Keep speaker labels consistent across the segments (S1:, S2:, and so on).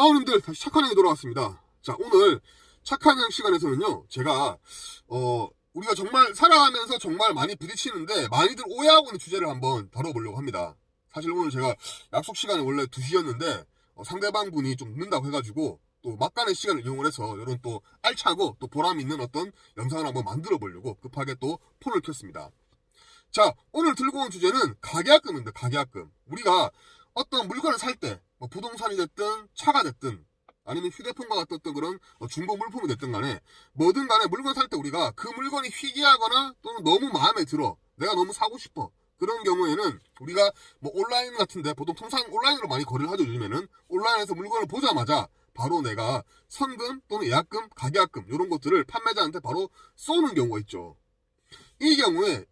S1: 아우님들 다시 착한 행이 돌아왔습니다. 자, 오늘 착한 행 시간에서는요, 제가 우리가 정말 살아가면서 정말 많이 부딪히는데 많이들 오해하고 있는 주제를 한번 다뤄보려고 합니다. 사실 오늘 제가 약속 시간이 원래 2시였는데 상대방 분이 좀 늦는다고 해가지고 또 막간의 시간을 이용을 해서 이런 또 알차고 또 보람 있는 어떤 영상을 한번 만들어 보려고 급하게 또 폰을 켰습니다. 자, 오늘 들고 온 주제는 가계약금입니다. 가계약금. 우리가 어떤 물건을 살 때 뭐 부동산이 됐든 차가 됐든 아니면 휴대폰과 같은 어떤 그런 중고 물품이 됐든 간에 뭐든 간에 물건 살 때 우리가 그 물건이 희귀하거나 또는 너무 마음에 들어 내가 너무 사고 싶어 그런 경우에는 우리가 뭐 온라인 같은데 보통 통상 온라인으로 많이 거래를 하죠. 요즘에는 온라인에서 물건을 보자마자 바로 내가 선금 또는 예약금, 가계약금 이런 것들을 판매자한테 바로 쏘는 경우가 있죠. 이 경우에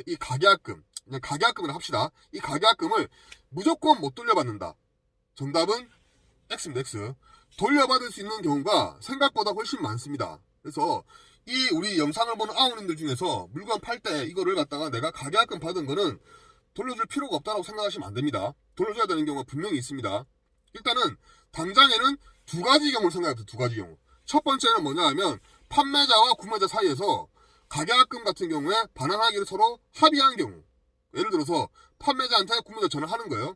S1: 이 가계약금, 그냥 가계약금을 합시다. 이 가계약금을 무조건 못 돌려받는다. 정답은 X입니다. X. 돌려받을 수 있는 경우가 생각보다 훨씬 많습니다. 그래서 이 우리 영상을 보는 아우님들 중에서 물건 팔 때 이거를 갖다가 내가 가계약금 받은 거는 돌려줄 필요가 없다고 생각하시면 안 됩니다. 돌려줘야 되는 경우가 분명히 있습니다. 일단은 당장에는 두 가지 경우를 생각해보세요. 두 가지 경우. 첫 번째는 뭐냐 하면 판매자와 구매자 사이에서 가계약금 같은 경우에 반환하기를 서로 합의한 경우. 예를 들어서 판매자한테 구매자 전화를 하는 거예요.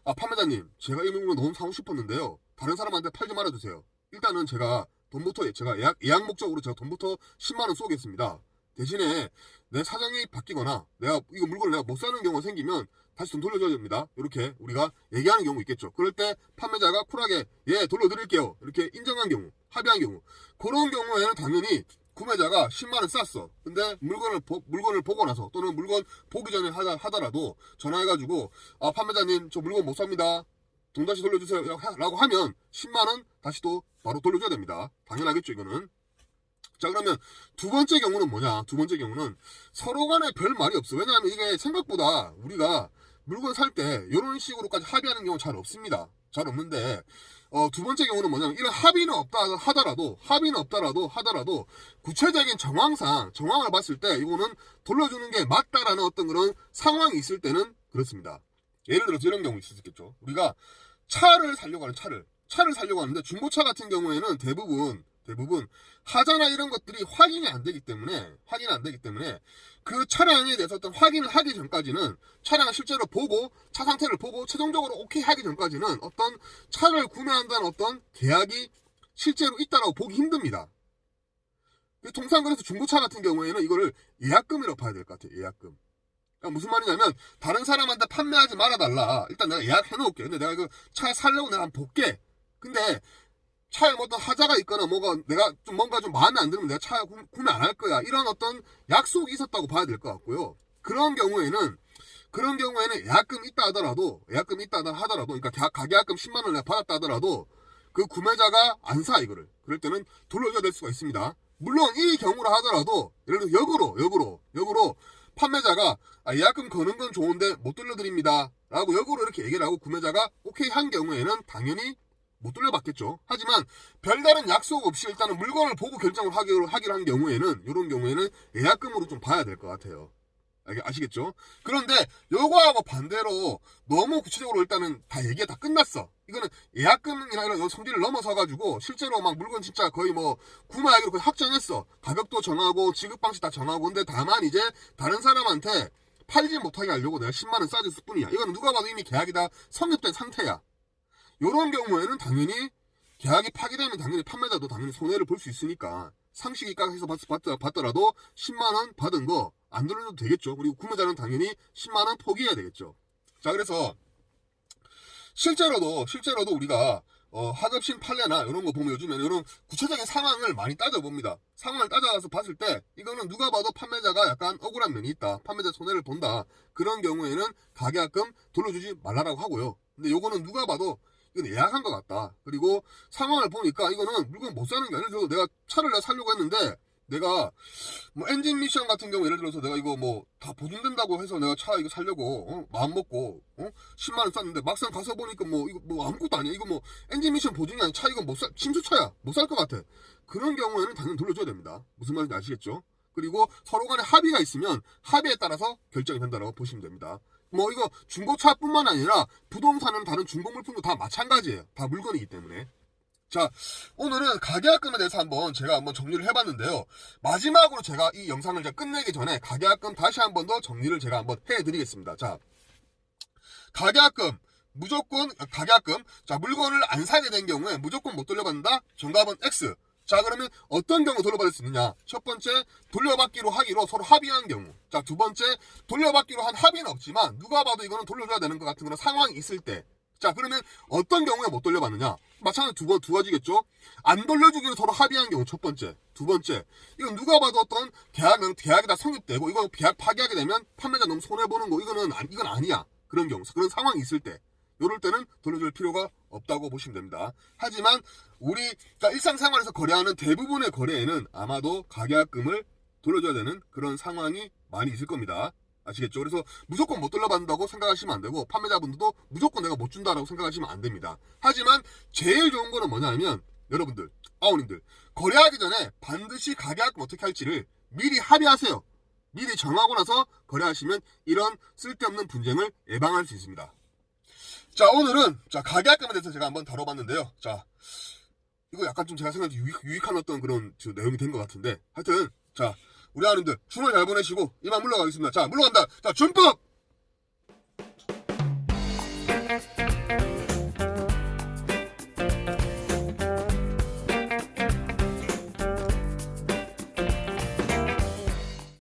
S1: 아, 판매자님, 제가 이 물건 너무 사고 싶었는데요. 다른 사람한테 팔지 말아주세요. 일단은 제가 돈부터, 제가 예약 목적으로 제가 돈부터 10만원 쏘겠습니다. 대신에 내 사정이 바뀌거나 내가 이거 물건을 내가 못 사는 경우가 생기면 다시 돈 돌려줘야 됩니다. 이렇게 우리가 얘기하는 경우 있겠죠. 그럴 때 판매자가 쿨하게 예, 돌려드릴게요. 이렇게 인정한 경우, 합의한 경우. 그런 경우에는 당연히 구매자가 10만원 쌌어. 근데 물건을 보고 나서 또는 물건 보기 전에 하더라도 전화해가지고 아, 판매자님 저 물건 못 삽니다. 돈 다시 돌려주세요 라고 하면 10만원 다시 또 바로 돌려줘야 됩니다. 당연하겠죠 이거는. 자, 그러면 두 번째 경우는 뭐냐. 두 번째 경우는 서로 간에 별 말이 없어. 왜냐하면 이게 생각보다 우리가 물건 살 때 이런 식으로까지 합의하는 경우 잘 없습니다. 잘 없는데 두 번째 경우는 뭐냐면 이런 합의는 없다 하더라도 구체적인 정황을 봤을 때 이거는 돌려주는 게 맞다라는 어떤 그런 상황이 있을 때는 그렇습니다. 예를 들어서 이런 경우 있을 수 있겠죠. 우리가 차를 살려고 하는데 중고차 같은 경우에는 대부분 하자나 이런 것들이 확인이 안 되기 때문에 그 차량에 대해서 어떤 확인을 하기 전까지는 차량을 실제로 보고 차 상태를 보고 최종적으로 오케이 하기 전까지는 어떤 차를 구매한다는 어떤 계약이 실제로 있다라고 보기 힘듭니다. 통상 그래서 중고차 같은 경우에는 이거를 예약금이라고 봐야 될 것 같아요. 예약금. 그러니까 무슨 말이냐면 다른 사람한테 판매하지 말아달라. 일단 내가 예약해 놓을게. 근데 내가 이거 차 살려고 내가 한번 볼게. 근데 차에 뭐 어떤 하자가 있거나 뭐가 내가 좀 뭔가 좀 마음에 안 들면 내가 차 구매 안 할 거야. 이런 어떤 약속이 있었다고 봐야 될 것 같고요. 그런 경우에는 예약금 있다 하더라도 그러니까 가계약금 10만원 내가 받았다 하더라도 그 구매자가 안 사 이거를. 그럴 때는 돌려줘야 될 수가 있습니다. 물론 이 경우라 하더라도 예를 들어 역으로 판매자가 아, 예약금 거는 건 좋은데 못 돌려드립니다 라고 역으로 이렇게 얘기를 하고 구매자가 오케이 한 경우에는 당연히 못 돌려받겠죠. 하지만 별다른 약속 없이 일단은 물건을 보고 결정을 하기로 한 경우에는 이런 경우에는 예약금으로 좀 봐야 될 것 같아요. 아시겠죠? 그런데 요거하고 반대로 너무 구체적으로 일단은 다 얘기가 다 끝났어. 이거는 예약금이나 이런 성질을 넘어서가지고 실제로 막 물건 진짜 거의 뭐 구매하기로 거의 확정했어. 가격도 정하고 지급 방식 다 정하고. 근데 다만 이제 다른 사람한테 팔지 못하게 하려고 내가 10만원 싸줬을 뿐이야. 이거는 누가 봐도 이미 계약이 다 성립된 상태야. 이런 경우에는 당연히 계약이 파기되면 당연히 판매자도 당연히 손해를 볼 수 있으니까 상식이 깎아서 받더라도 10만원 받은 거 안 돌려도 되겠죠. 그리고 구매자는 당연히 10만원 포기해야 되겠죠. 자, 그래서 실제로도 우리가 하급신 판례나 이런 거 보면 요즘에는 이런 구체적인 상황을 많이 따져봅니다. 상황을 따져서 봤을 때 이거는 누가 봐도 판매자가 약간 억울한 면이 있다. 판매자 손해를 본다. 그런 경우에는 가계약금 돌려주지 말라라고 하고요. 근데 요거는 누가 봐도 이건 예약한 것 같다. 그리고 상황을 보니까 이거는 물건 못 사는 게 아니라 내가 차를 사려고 했는데 내가 뭐 엔진 미션 같은 경우 예를 들어서 내가 이거 뭐 다 보증된다고 해서 내가 차 이거 살려고 마음 먹고 10만원 쌌는데 막상 가서 보니까 뭐 이거 뭐 아무것도 아니야. 이거 뭐 엔진 미션 보증이 아니야. 차 이거 침수차야. 못 살 것 같아. 그런 경우에는 당연히 돌려줘야 됩니다. 무슨 말인지 아시겠죠? 그리고 서로 간에 합의가 있으면 합의에 따라서 결정이 된다고 보시면 됩니다. 뭐 이거 중고차뿐만 아니라 부동산은 다른 중고 물품도 다 마찬가지예요. 다 물건이기 때문에. 자, 오늘은 가계약금에 대해서 제가 한번 정리를 해봤는데요. 마지막으로 제가 이 영상을 끝내기 전에 가계약금 다시 한번 더 정리를 제가 한번 해드리겠습니다. 자, 가계약금. 무조건 가계약금. 자, 물건을 안 사게 된 경우에 무조건 못 돌려받는다. 정답은 X. 자, 그러면 어떤 경우 돌려받을 수 있느냐? 첫 번째, 돌려받기로 하기로 서로 합의한 경우. 자, 두 번째, 돌려받기로 한 합의는 없지만 누가 봐도 이거는 돌려줘야 되는 것 같은 그런 상황이 있을 때. 자, 그러면 어떤 경우에 못 돌려받느냐? 마찬가지로 두 가지겠죠? 안 돌려주기로 서로 합의한 경우 첫 번째. 두 번째, 이건 누가 봐도 어떤 계약이 다 성립되고 이거 계약 파기하게 되면 판매자 너무 손해보는 거 이건 아니야. 그런 경우, 그런 상황이 있을 때. 요럴 때는 돌려줄 필요가 없다고 보시면 됩니다. 하지만 그러니까 일상생활에서 거래하는 대부분의 거래에는 아마도 가계약금을 돌려줘야 되는 그런 상황이 많이 있을 겁니다. 아시겠죠? 그래서 무조건 못 돌려받는다고 생각하시면 안 되고 판매자분들도 무조건 내가 못 준다라고 생각하시면 안 됩니다. 하지만 제일 좋은 거는 뭐냐면 여러분들, 아우님들 거래하기 전에 반드시 가계약금 어떻게 할지를 미리 합의하세요. 미리 정하고 나서 거래하시면 이런 쓸데없는 분쟁을 예방할 수 있습니다. 자, 오늘은 가계약금에 대해서 제가 한번 다뤄봤는데요. 자, 이거 약간 좀 제가 생각해 유익한 어떤 그런 내용이 된 것 같은데 하여튼 자, 우리 아님들 주말 잘 보내시고 이만 물러가겠습니다. 자, 물러간다. 자, 준법!